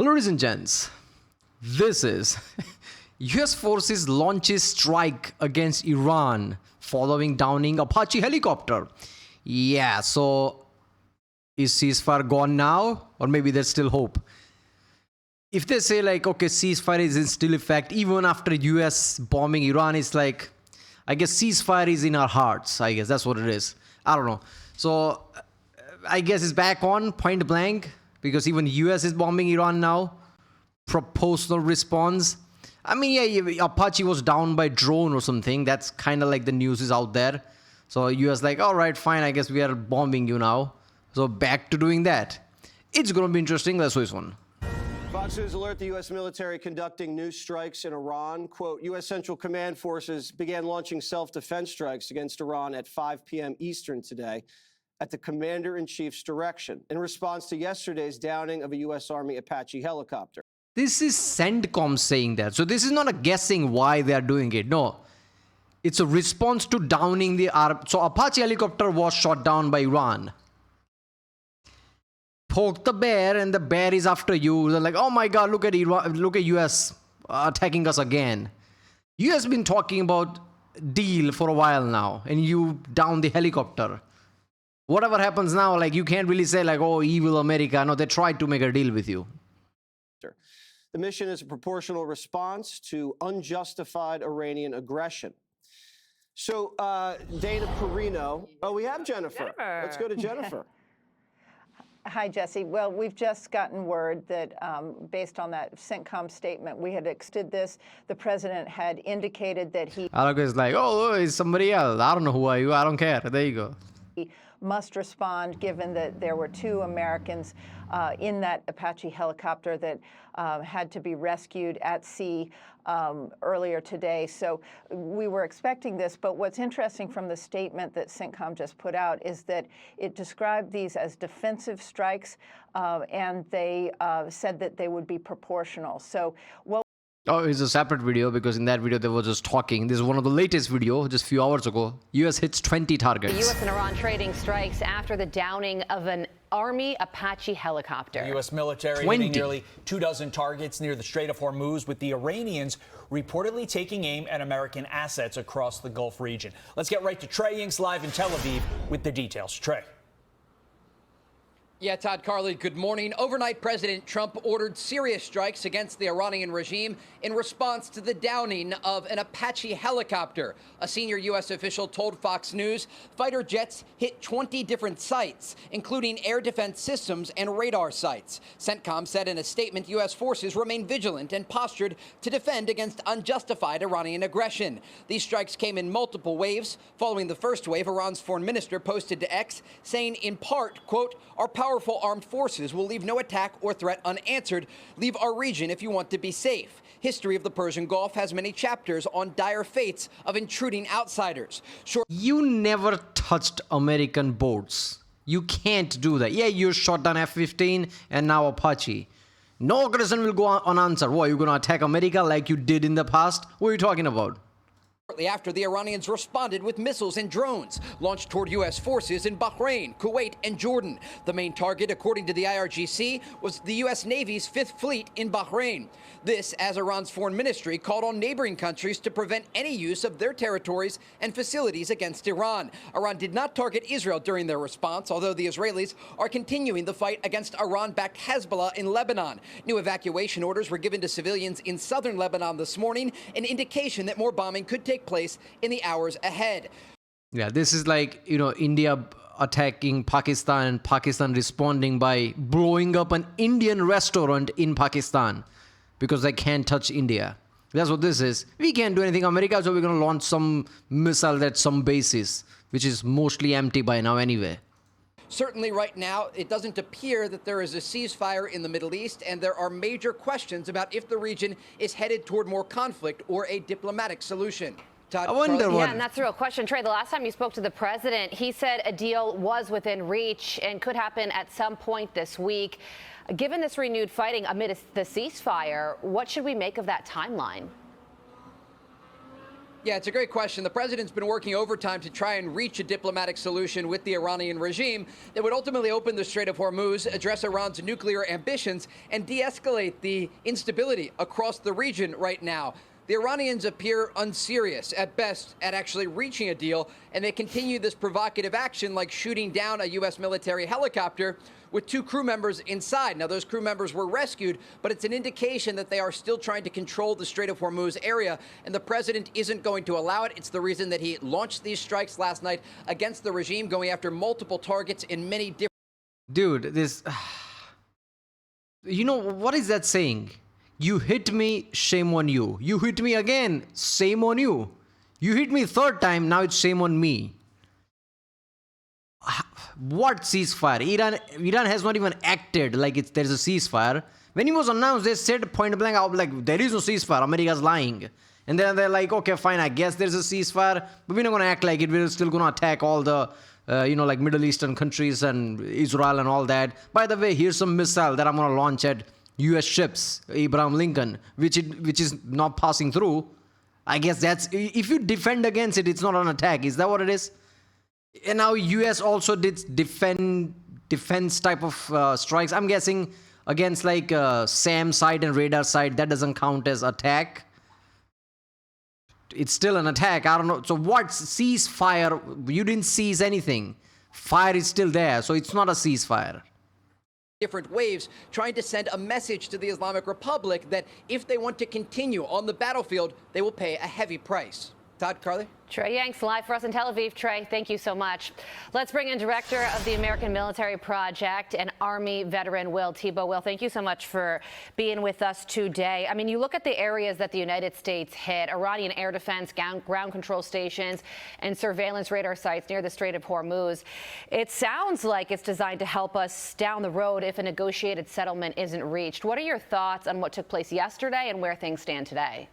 Hello, ladies and gents. This is US forces launches strike against Iran following downing Apache helicopter. Yeah, so is ceasefire gone now? Or maybe there's still hope. If they say like, okay, ceasefire is in still effect, even after US bombing Iran, it's like, I guess ceasefire is in our hearts. I guess that's what it is. I don't know. So I guess it's back on point blank because even US is bombing Iran now. Proportional response. I mean, yeah, Apache was down by drone or something. That's kind of like the news is out there. So US like, all right, fine. I guess we are bombing you now. So back to doing that. It's going to be interesting. Let's watch this one. Fox News alert the U.S. military conducting new strikes in Iran. Quote, U.S. Central Command forces began launching self-defense strikes against Iran at 5 p.m. Eastern today at the commander-in-chief's direction in response to yesterday's downing of a U.S. Army Apache helicopter. This is CENTCOM saying that. So this is not a guessing why they are doing it. No. It's a response to downing the... So Apache helicopter was shot down by Iran. Poke the bear and the bear is after you. They're like, oh my God, look at Iran, look at US attacking us again. US been talking about deal for a while now and you down the helicopter. Whatever happens now, like you can't really say like, oh, evil America. No, they tried to make a deal with you. The mission is a proportional response to unjustified Iranian aggression. So Dana Perino, oh, we have Jennifer. Let's go to Jennifer. Hi, Jesse. Well, we've just gotten word that based on that CENTCOM statement, we had extended this. The president had indicated that he... Alok is like, oh, it's somebody else. I don't know who are you. I don't care. There you go. He must respond, given that there were 2 Americans in that Apache helicopter that had to be rescued at sea earlier today. So we were expecting this, but what's interesting from the statement that CENTCOM just put out is that it described these as defensive strikes, and they said that they would be proportional. So what... Oh, it's a separate video because in that video they were just talking. This is one of the latest video, just a few hours ago. US hits 20 targets. The U.S. and Iran trading strikes after the downing of an Army Apache helicopter. The U.S. military hitting nearly 24 targets near the Strait of Hormuz, with the Iranians reportedly taking aim at American assets across the Gulf region. Let's get right to Trey Ying's live in Tel Aviv with the details. Trey. Yeah, Todd, Carly, good morning. Overnight, President Trump ordered serious strikes against the Iranian regime in response to the downing of an Apache helicopter. A senior U.S. official told Fox News fighter jets hit 20 different sites, including air defense systems and radar sites. CENTCOM said in a statement U.S. forces remain vigilant and postured to defend against unjustified Iranian aggression. These strikes came in multiple waves. Following the first wave, Iran's foreign minister posted to X, saying in part, quote, our powerful armed forces will leave no attack or threat unanswered. Leave our region if you want to be safe. History of the Persian Gulf has many chapters on dire fates of intruding outsiders. You never touched American boats. You can't do that. Yeah, you shot down F-15 and now Apache. No aggression will go unanswered. What, you're going to attack America like you did in the past? What are you talking about? Shortly after, the Iranians responded with missiles and drones launched toward U.S. forces in Bahrain, Kuwait, and Jordan. The main target, according to the IRGC, was the U.S. Navy's 5th Fleet in Bahrain. This, as Iran's foreign ministry called on neighboring countries to prevent any use of their territories and facilities against Iran. Iran did not target Israel during their response, although the Israelis are continuing the fight against Iran-backed Hezbollah in Lebanon. New evacuation orders were given to civilians in southern Lebanon this morning, an indication that more bombing could take place in the hours ahead. Yeah, this is like, India attacking Pakistan and Pakistan responding by blowing up an Indian restaurant in Pakistan because they can't touch India. That's what this is. We can't do anything, America, so we're going to launch some missile at some bases, which is mostly empty by now anyway. Certainly right now, it doesn't appear that there is a ceasefire in the Middle East, and there are major questions about if the region is headed toward more conflict or a diplomatic solution. Todd, I wonder what... Yeah, and that's a real question. Trey, the last time you spoke to the president, he said a deal was within reach and could happen at some point this week. Given this renewed fighting amid the ceasefire, what should we make of that timeline? Yeah, it's a great question. The president's been working overtime to try and reach a diplomatic solution with the Iranian regime that would ultimately open the Strait of Hormuz, address Iran's nuclear ambitions, and de-escalate the instability across the region right now. The Iranians appear unserious at best at actually reaching a deal, and they continue this provocative action like shooting down a U.S. military helicopter with 2 crew members inside. Now, those crew members were rescued, but it's an indication that they are still trying to control the Strait of Hormuz area, and the president isn't going to allow it. It's the reason that he launched these strikes last night against the regime, going after multiple targets in many different... Dude, this... You know, what is that saying? You hit me, shame on you. You hit me again, shame on you. You hit me 3rd time, now it's shame on me. What ceasefire? Iran has not even acted like there's a ceasefire. When it was announced, they said point blank, I was like, there is no ceasefire, America's lying. And then they're like, okay, fine, I guess there's a ceasefire, but we're not going to act like it. We're still going to attack all the, like Middle Eastern countries and Israel and all that. By the way, here's some missile that I'm going to launch at U.S. ships, Abraham Lincoln, which is not passing through. I guess that's, if you defend against it, it's not an attack. Is that what it is? And now U.S. also did defense type of strikes. I'm guessing against like SAM site and radar site, that doesn't count as attack. It's still an attack. I don't know. So what ceasefire? You didn't seize anything. Fire is still there, so it's not a ceasefire. Different waves trying to send a message to the Islamic Republic that if they want to continue on the battlefield, they will pay a heavy price. Todd, Carly? Trey Yanks live for us in Tel Aviv. Trey, thank you so much. Let's bring in Director of the American Military Project and Army veteran Will Tebow. Will, thank you so much for being with us today. I mean, you look at the areas that the United States hit, Iranian air defense, ground control stations, and surveillance radar sites near the Strait of Hormuz. It sounds like it's designed to help us down the road if a negotiated settlement isn't reached. What are your thoughts on what took place yesterday and where things stand today?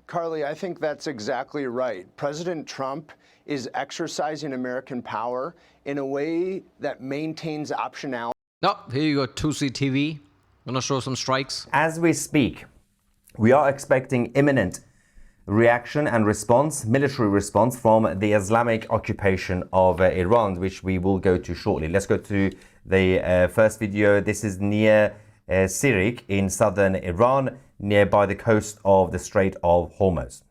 Carly, I think that's exactly right. President Trump is exercising American power in a way that maintains optionality. Oh, here you go, 2C TV. Gonna show some strikes. As we speak, we are expecting imminent reaction and response, military response from the Islamic occupation of Iran, which we will go to shortly. Let's go to the first video. This is near Sirik in southern Iran, nearby the coast of the Strait of Hormuz.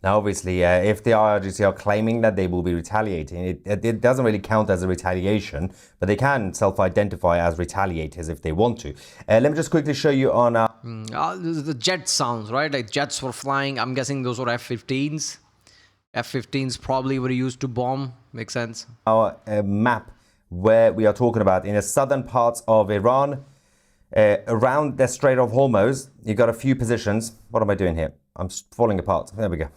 Now, obviously, if the IRGC are claiming that they will be retaliating, it doesn't really count as a retaliation, but they can self-identify as retaliators if they want to. Let me just quickly show you on... the jet sounds, right? Like jets were flying. I'm guessing those were F-15s. F-15s probably were used to bomb. Makes sense. Our map where we are talking about in the southern parts of Iran, around the Strait of Hormuz, you've got a few positions. What am I doing here? I'm falling apart. There we go.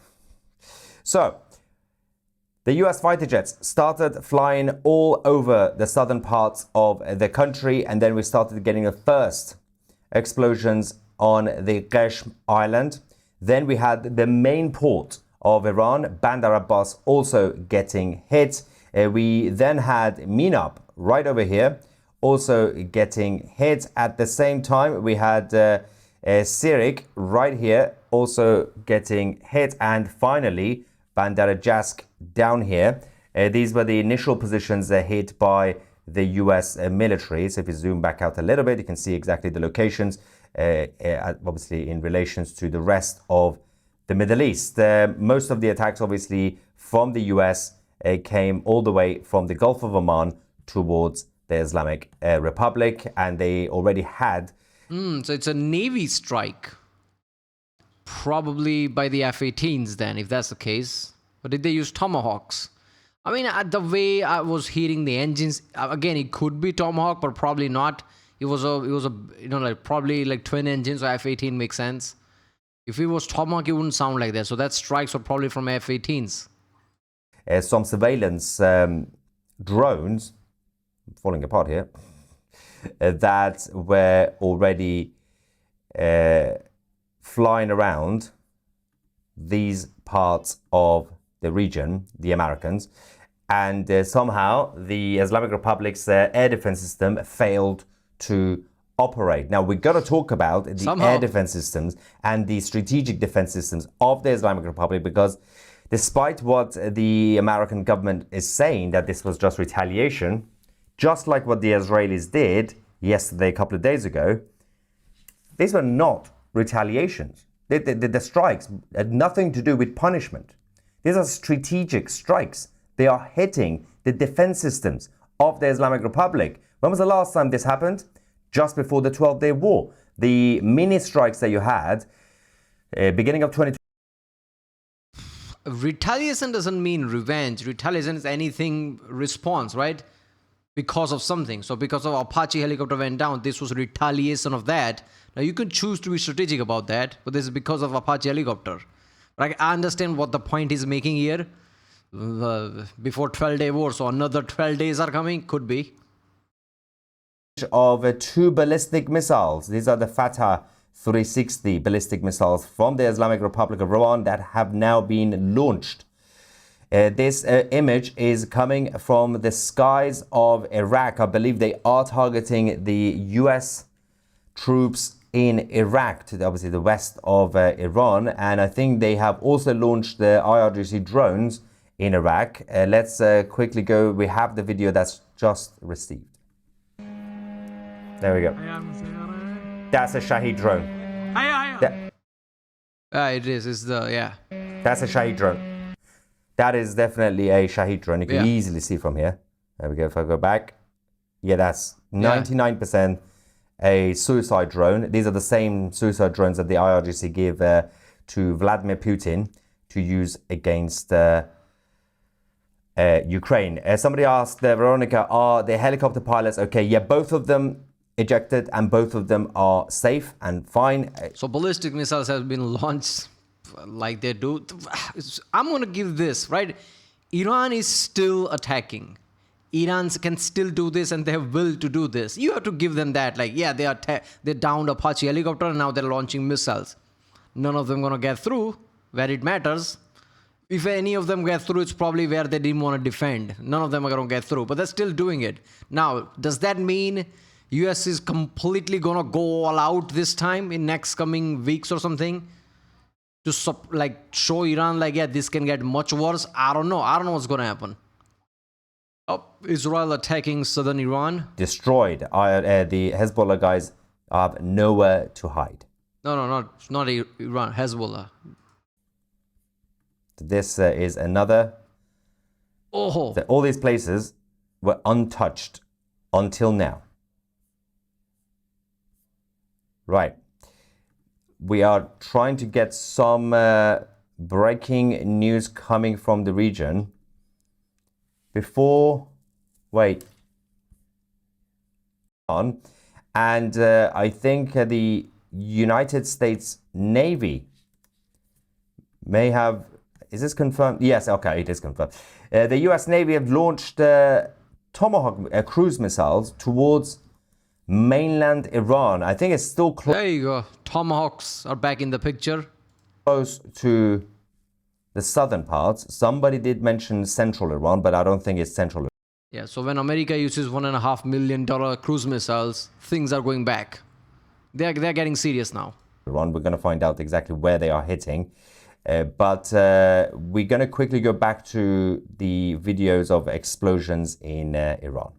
So, the US fighter jets started flying all over the southern parts of the country, and then we started getting the first explosions on the Qeshm Island. Then we had the main port of Iran, Bandar Abbas, also getting hit. We then had Minab right over here, also getting hit. At the same time, we had Sirik right here, also getting hit. And finally, Bandar Jask down here. These were the initial positions hit by the US military. So if you zoom back out a little bit, you can see exactly the locations, obviously in relations to the rest of the Middle East. Most of the attacks, obviously, from the US came all the way from the Gulf of Oman towards the Islamic Republic, and they already had... So it's a Navy strike. Probably by the F-18s then, if that's the case. But did they use Tomahawks? I mean, the way I was hearing the engines, again, it could be Tomahawk, but probably not. It was a like probably like twin engines, so F-18 makes sense. If it was Tomahawk, it wouldn't sound like that. So that strikes were probably from F-18s. Some surveillance drones, falling apart here, that were already flying around these parts of the region, the Americans, and somehow the Islamic Republic's air defense system failed to operate. Now, we've got to talk about the air defense systems and the strategic defense systems of the Islamic Republic, because despite what the American government is saying, that this was just retaliation, just like what the Israelis did yesterday, a couple of days ago, these were not retaliations. The strikes had nothing to do with punishment. These are strategic strikes. They are hitting the defense systems of the Islamic Republic. When was the last time this happened? Just before the 12-day war. The mini strikes that you had, beginning of 2020. Retaliation doesn't mean revenge. Retaliation is anything response, right? Because of something. So because of Apache helicopter went down, this was retaliation of that. Now you can choose to be strategic about that, but this is because of Apache helicopter. Like, I understand what the point is making here. Before 12-day war, so another 12 days are coming, could be. Of two ballistic missiles. These are the Fatah 360 ballistic missiles from the Islamic Republic of Iran that have now been launched. This image is coming from the skies of Iraq. I believe they are targeting the US troops in Iraq, to obviously the west of Iran. And I think they have also launched the IRGC drones in Iraq. Let's quickly go. We have the video that's just received. There we go. That's a Shahed drone. It is. It's the, yeah. That's a Shahed drone. That is definitely a Shahed drone. You can easily see from here. There we go. If I go back. Yeah, that's 99% a suicide drone. These are the same suicide drones that the IRGC give to Vladimir Putin to use against Ukraine. Somebody asked, Veronica, are the helicopter pilots okay? Yeah, both of them ejected and both of them are safe and fine. So ballistic missiles have been launched like they do. I'm going to give this, right? Iran is still attacking. Iran can still do this and they have will to do this. You have to give them that. Like, yeah, they downed Apache helicopter and now they're launching missiles. None of them going to get through where it matters. If any of them get through, it's probably where they didn't want to defend. None of them are going to get through, but they're still doing it. Now, does that mean US is completely going to go all out this time in next coming weeks or something? To like show Iran like, yeah, this can get much worse? I don't know. I don't know what's going to happen. Oh, Israel attacking southern Iran. Destroyed. The Hezbollah guys have nowhere to hide. No, not Iran. Hezbollah. This is another. Oh. So all these places were untouched until now. Right. We are trying to get some breaking news coming from the region. Wait. And I think the United States Navy may have. Is this confirmed? Yes, okay, it is confirmed. The US Navy have launched Tomahawk cruise missiles towards mainland Iran. I think it's still close. There you go. Tomahawks are back in the picture. Close to the southern parts. Somebody did mention central Iran, but I don't think it's central Iran. Yeah, so when America uses $1.5 million cruise missiles, things are going back. They're getting serious now. Iran, we're going to find out exactly where they are hitting. But we're going to quickly go back to the videos of explosions in Iran.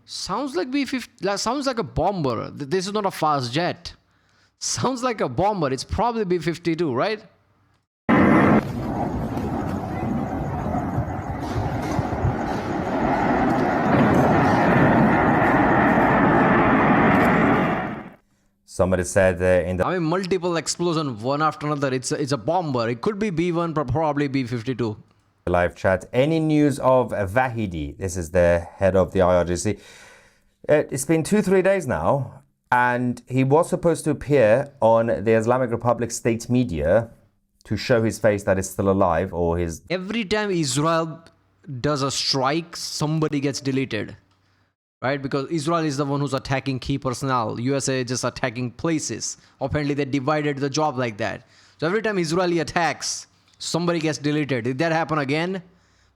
Sounds like B-50. Sounds like a bomber. This is not a fast jet. Sounds like a bomber. It's probably B-52, right? Somebody said in the... I mean, multiple explosions, one after another. It's a bomber. It could be B-1, but probably B-52. Live chat. Any news of Vahidi? This is the head of the IRGC. It's been 2-3 days now. And he was supposed to appear on the Islamic Republic state media to show his face that is still alive, or his... Every time Israel does a strike, somebody gets deleted, right? Because Israel is the one who's attacking key personnel. USA is just attacking places. Apparently, they divided the job like that. So every time Israeli attacks, somebody gets deleted. Did that happen again?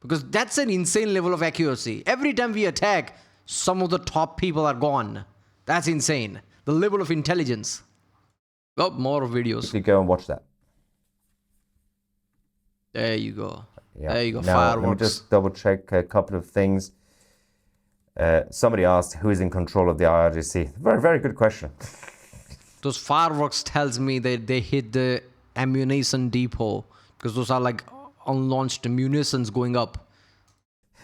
Because that's an insane level of accuracy. Every time we attack, some of the top people are gone. That's insane. The level of intelligence. Oh, more videos. You go and watch that. There you go. Yeah. There you go. Now, Fireworks. let me just double check a couple of things. Somebody asked who is in control of the IRGC. Very, very good question. Those fireworks tells me that they hit the ammunition depot, because those are like unlaunched munitions going up.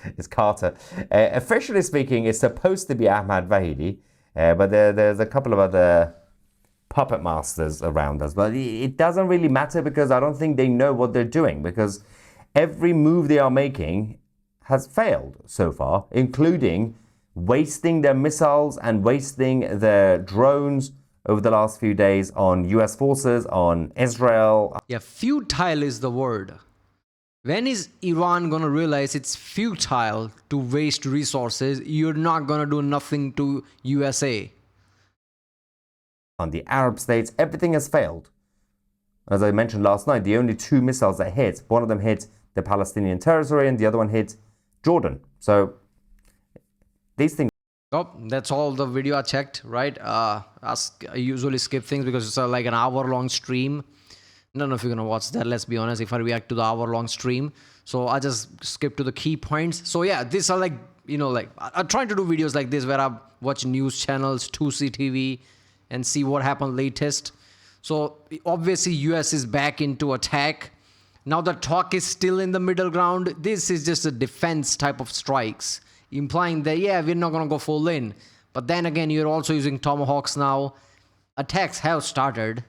It's Carter. Officially speaking, it's supposed to be Ahmad Vahidi, but there's a couple of other puppet masters around us. But it doesn't really matter, because I don't think they know what they're doing, because every move they are making has failed so far, including wasting their missiles and wasting their drones over the last few days on US forces, on Israel. Yeah, futile is the word. When is Iran going to realize it's futile to waste resources? You're not going to do nothing to USA. On the Arab states, everything has failed. As I mentioned last night, the only two missiles that hit, one of them hit the Palestinian territory and the other one hit Jordan. So these things... Oh, that's all the video I checked, right? I usually skip things because it's like an hour-long stream. I don't know if you're going to watch that, let's be honest, if I react to the hour-long stream. So I just skip to the key points. So yeah, these are like, you know, like, I'm trying to do videos like this where I watch news channels, 2C TV, and see what happened latest. So obviously US is back into attack. Now the talk is still in the middle ground. This is just a defense type of strikes, implying that, yeah, we're not going to go full in. But then again, you're also using Tomahawks now. Attacks have started.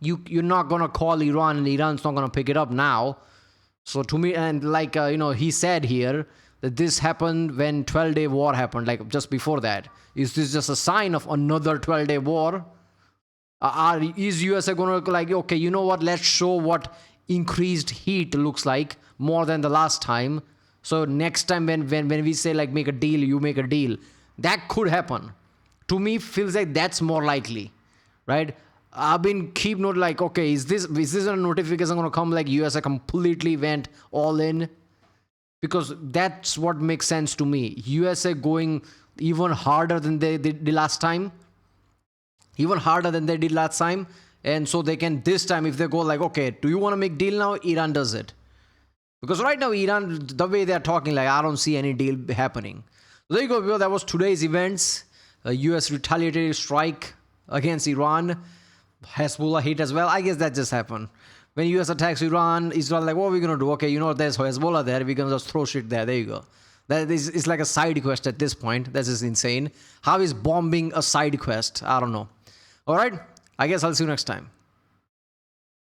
You're not going to call Iran, and Iran's not going to pick it up now. So to me, and like, you know, he said here that this happened when 12-day war happened, like just before that. Is this just a sign of another 12-day war? Is USA going to like, okay, you know what, let's show what increased heat looks like more than the last time. So next time when we say like make a deal, you make a deal. That could happen. To me, feels like that's more likely, right? I've been keep note like, okay, is this a notification going to come like USA completely went all in? Because that's what makes sense to me. USA going even harder than they did last time. Even harder than they did last time. And so they can, this time, if they go like, okay, do you want to make deal now? Iran does it. Because right now, Iran, the way they're talking, like, I don't see any deal happening. So there you go, that was today's events. A US retaliatory strike against Iran. Hezbollah hit as well. I guess that just happened. When US attacks Iran, Israel like, what are we going to do? Okay, you know, there's Hezbollah there. We're going to just throw shit there. There you go. That is, it's like a side quest at this point. That's just insane. How is bombing a side quest? I don't know. All right. I guess I'll see you next time.